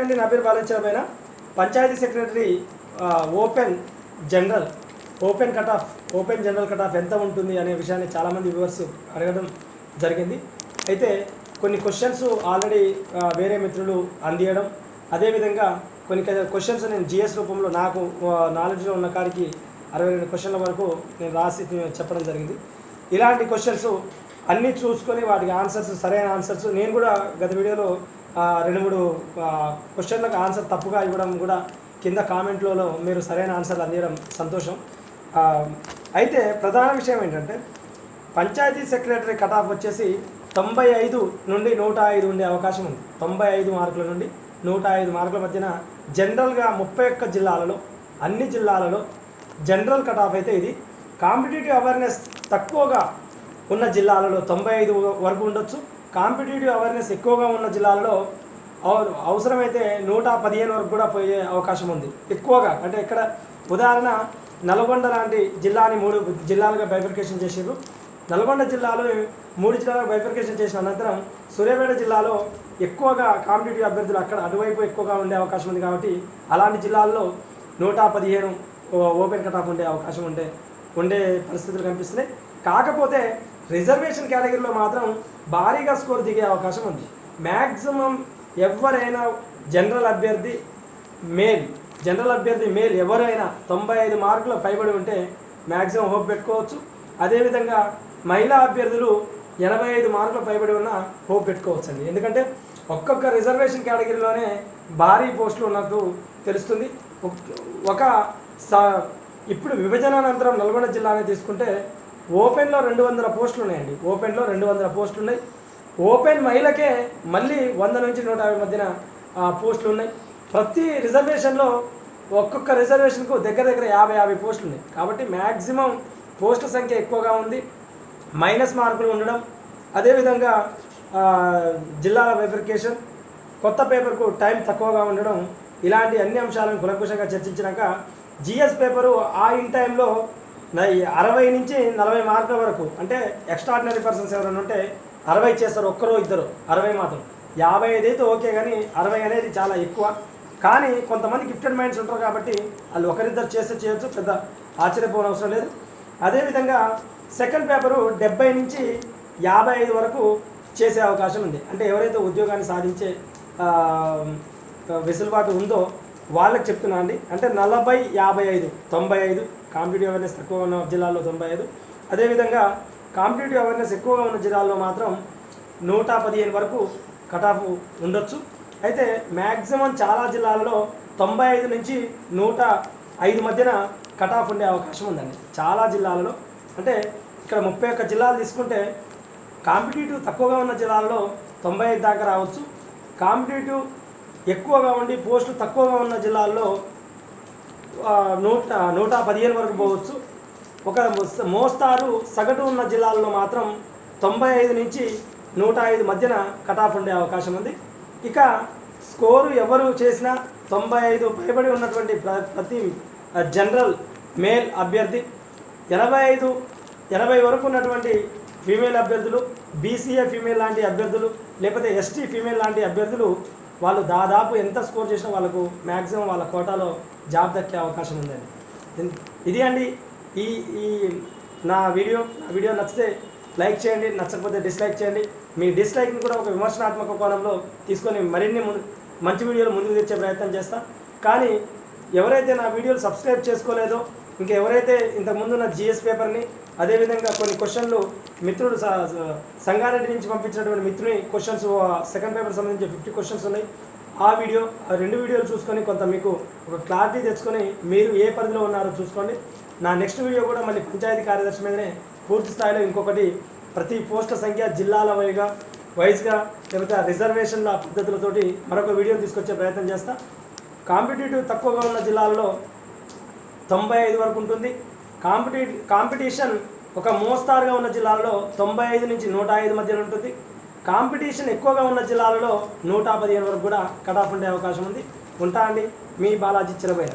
అండి నా పేరు బాలచరమైన panchayat secretary open general cut off ఎంత ఉంటుంది అనే విషయాన్ని చాలామంది వ్యూవర్స్ అడగడం జరిగింది. అయితే కొన్ని క్వశ్చన్స్ ఆల్రెడీ వేరే మిత్రులు అందియడం, అదేవిధంగా కొన్ని క్వశ్చన్స్ నేను జిఎస్ రూపంలో నాకు నాలెడ్జ్లో ఉన్న కాడికి 62 క్వశ్చన్ల వరకు నేను రాసి చెప్పడం జరిగింది. ఇలాంటి క్వశ్చన్స్ అన్నీ చూసుకొని వాటికి ఆన్సర్స్, సరైన ఆన్సర్స్ నేను కూడా గత వీడియోలో 2-3 క్వశ్చన్లకు ఆన్సర్ తప్పుగా ఇవ్వడం కూడా కింద కామెంట్లలో మీరు సరైన ఆన్సర్లు అందించడం సంతోషం. అయితే ప్రధాన విషయం ఏంటంటే పంచాయతీ సెక్రటరీ కట్ ఆఫ్ వచ్చేసి 95 నుండి 105 ఉండే అవకాశం ఉంది. 95 మార్కుల నుండి 105 మార్కుల మధ్యన జనరల్గా 31 జిల్లాలలో, అన్ని జిల్లాలలో జనరల్ కట్ ఆఫ్ అయితే ఇది. కాంపిటేటివ్ అవేర్నెస్ తక్కువగా ఉన్న జిల్లాలలో 95 వరకు ఉండొచ్చు. కాంపిటేటివ్ అవేర్నెస్ ఎక్కువగా ఉన్న జిల్లాలలో అవసరమైతే 115 వరకు కూడా పోయే అవకాశం ఉంది ఎక్కువగా. అంటే ఇక్కడ ఉదాహరణ నల్గొండ లాంటి జిల్లాని 3 జిల్లాలుగా బైఫర్కేషన్ చేసారు. నల్గొండ జిల్లాలో 3 జిల్లాలకు బైఫర్కేషన్ చేసిన అనంతరం సూర్యాపేట జిల్లాలో ఎక్కువగా కాంపిటేటివ్ అభ్యర్థులు అక్కడ అటువైపు ఎక్కువగా ఉండే అవకాశం ఉంది. కాబట్టి అలాంటి జిల్లాల్లో 115 ఓపెన్ కట్ ఆఫ్ ఉండే అవకాశం ఉండే పరిస్థితులు కనిపిస్తున్నాయి. కాకపోతే రిజర్వేషన్ కేటగిరీలో మాత్రం భారీగా స్కోర్ దిగే అవకాశం ఉంది. మ్యాక్సిమం ఎవరైనా జనరల్ అభ్యర్థి మేల్ ఎవరైనా 95 మార్కుల పైబడి ఉంటే మ్యాక్సిమం హోప్ పెట్టుకోవచ్చు. అదేవిధంగా మహిళా అభ్యర్థులు 85 మార్కుల పైబడి ఉన్న హోప్ పెట్టుకోవచ్చు అండి. ఎందుకంటే ఒక్కొక్క రిజర్వేషన్ కేటగిరీలోనే భారీ పోస్టులు ఉన్నట్టు తెలుస్తుంది. ఇప్పుడు విభజన అనంతరం నల్గొండ జిల్లాని తీసుకుంటే ఓపెన్లో 200 పోస్టులు ఉన్నాయండి. ఓపెన్లో 200 పోస్టులు ఉన్నాయి. ఓపెన్ మహిళకే మళ్ళీ 100 నుంచి 150 మధ్యన పోస్టులు ఉన్నాయి. ప్రతి రిజర్వేషన్లో ఒక్కొక్క రిజర్వేషన్కు దగ్గర 50 పోస్టులు ఉన్నాయి. కాబట్టి మ్యాక్సిమం పోస్టుల సంఖ్య ఎక్కువగా ఉంది. మైనస్ మార్కులు ఉండడం, అదేవిధంగా జిల్లాల వెరిఫికేషన్, కొత్త పేపర్కు టైం తక్కువగా ఉండడం, ఇలాంటి అన్ని అంశాలను కులంకుశంగా చర్చించినాక జిఎస్ పేపరు ఇన్ టైంలో 60 నుంచి 40 మార్కుల వరకు, అంటే ఎక్స్ట్రాడినరీ పర్సన్స్ ఎవరైనా ఉంటే 60 చేస్తారు, ఒక్కరో ఇద్దరు 60 మాత్రం. 55 అయితే ఓకే, కానీ 60 అనేది చాలా ఎక్కువ. కానీ కొంతమంది గిఫ్టెడ్ మైండ్స్ ఉంటారు కాబట్టి వాళ్ళు ఒకరిద్దరు చేయొచ్చు, పెద్ద ఆశ్చర్యపోవడం అవసరం లేదు. అదేవిధంగా సెకండ్ పేపరు 70 నుంచి 55 వరకు చేసే అవకాశం ఉంది. అంటే ఎవరైతే ఉద్యోగాన్ని సాధించే వెసులుబాటు ఉందో వాళ్ళకి చెప్తున్నా అండి. అంటే 40, 55, 95 కాంపిటేటివ్ అవేర్నెస్ తక్కువగా ఉన్న జిల్లాల్లో 95. అదేవిధంగా కాంపిటేటివ్ అవేర్నెస్ ఎక్కువగా ఉన్న జిల్లాల్లో మాత్రం 115 వరకు కట్ ఆఫ్ ఉండొచ్చు. అయితే మ్యాక్సిమం చాలా జిల్లాలలో 95 నుంచి 105 మధ్యన కట్ ఆఫ్ ఉండే అవకాశం ఉందండి. చాలా జిల్లాలలో, అంటే ఇక్కడ 31 జిల్లాలు తీసుకుంటే కాంపిటేటివ్ తక్కువగా ఉన్న జిల్లాల్లో 95 దాకా రావచ్చు. కాంపిటేటివ్ ఎక్కువగా ఉండి పోస్టులు తక్కువగా ఉన్న జిల్లాల్లో 115 వరకు పోవచ్చు. ఒక మోస్తారు సగటు ఉన్న జిల్లాల్లో మాత్రం 95 నుంచి 105 మధ్యన కట్ ఆఫ్ ఉండే అవకాశం ఉంది. ఇక స్కోరు ఎవరు చేసినా 95 పైబడి ఉన్నటువంటి ప్రతి జనరల్ మేల్ అభ్యర్థి, 80 వరకు ఉన్నటువంటి ఫీమేల్ అభ్యర్థులు, బీసీఏ ఫీమేల్ లాంటి అభ్యర్థులు, లేకపోతే ఎస్టీ ఫీమేల్ లాంటి అభ్యర్థులు వాళ్ళు దాదాపు ఎంత స్కోర్ చేసినా వాళ్ళకు మ్యాక్సిమం వాళ్ళ కోటాలో జాబ్ దక్కే అవకాశం ఉందండి. ఇది అండి ఈ నా వీడియో నచ్చితే లైక్ చేయండి, నచ్చకపోతే డిస్లైక్ చేయండి. మీ డిస్లైక్ని కూడా ఒక విమర్శనాత్మక కోణంలో తీసుకొని మరిన్ని మంచి వీడియోలు ముందుకు తెచ్చే ప్రయత్నం చేస్తా. కానీ ఎవరైతే నా వీడియోలు సబ్స్క్రైబ్ చేసుకోలేదో, ఇంకా ఎవరైతే ఇంతకుముందు నా జిఎస్ పేపర్ని, అదేవిధంగా కొన్ని క్వశ్చన్లు మిత్రుడు సంగారెడ్డి నుంచి పంపించినటువంటి మిత్రుని క్వశ్చన్స్ సెకండ్ పేపర్ సంబంధించి 50 క్వశ్చన్స్ ఉన్నాయి. ఆ 2 వీడియోలు చూసుకొని కొంత మీకు ఒక క్లారిటీ తెచ్చుకొని మీరు ఏ పరిధిలో ఉన్నారో చూసుకోండి. నా నెక్స్ట్ వీడియో కూడా మళ్ళీ పంచాయతీ కార్యదర్శి మీదనే పూర్తి స్థాయిలో ఇంకొకటి ప్రతి పోస్టుల సంఖ్య జిల్లాల వైజ్గా లేకపోతే రిజర్వేషన్ల పద్ధతులతోటి మరొక వీడియోని తీసుకొచ్చే ప్రయత్నం చేస్తా. కాంపిటేటివ్ తక్కువగా ఉన్న జిల్లాల్లో 95 వరకు ఉంటుంది. కాంపిటీషన్ ఒక మోస్తారుగా ఉన్న జిల్లాలలో 95 నుంచి 105 మధ్యలో ఉంటుంది. కాంపిటీషన్ ఎక్కువగా ఉన్న జిల్లాలలో 115 వరకు కూడా కట్ ఆఫ్ ఉండే అవకాశం ఉంది. ఉంటా అండి, మీ బాలాజీ చిరబోయిన.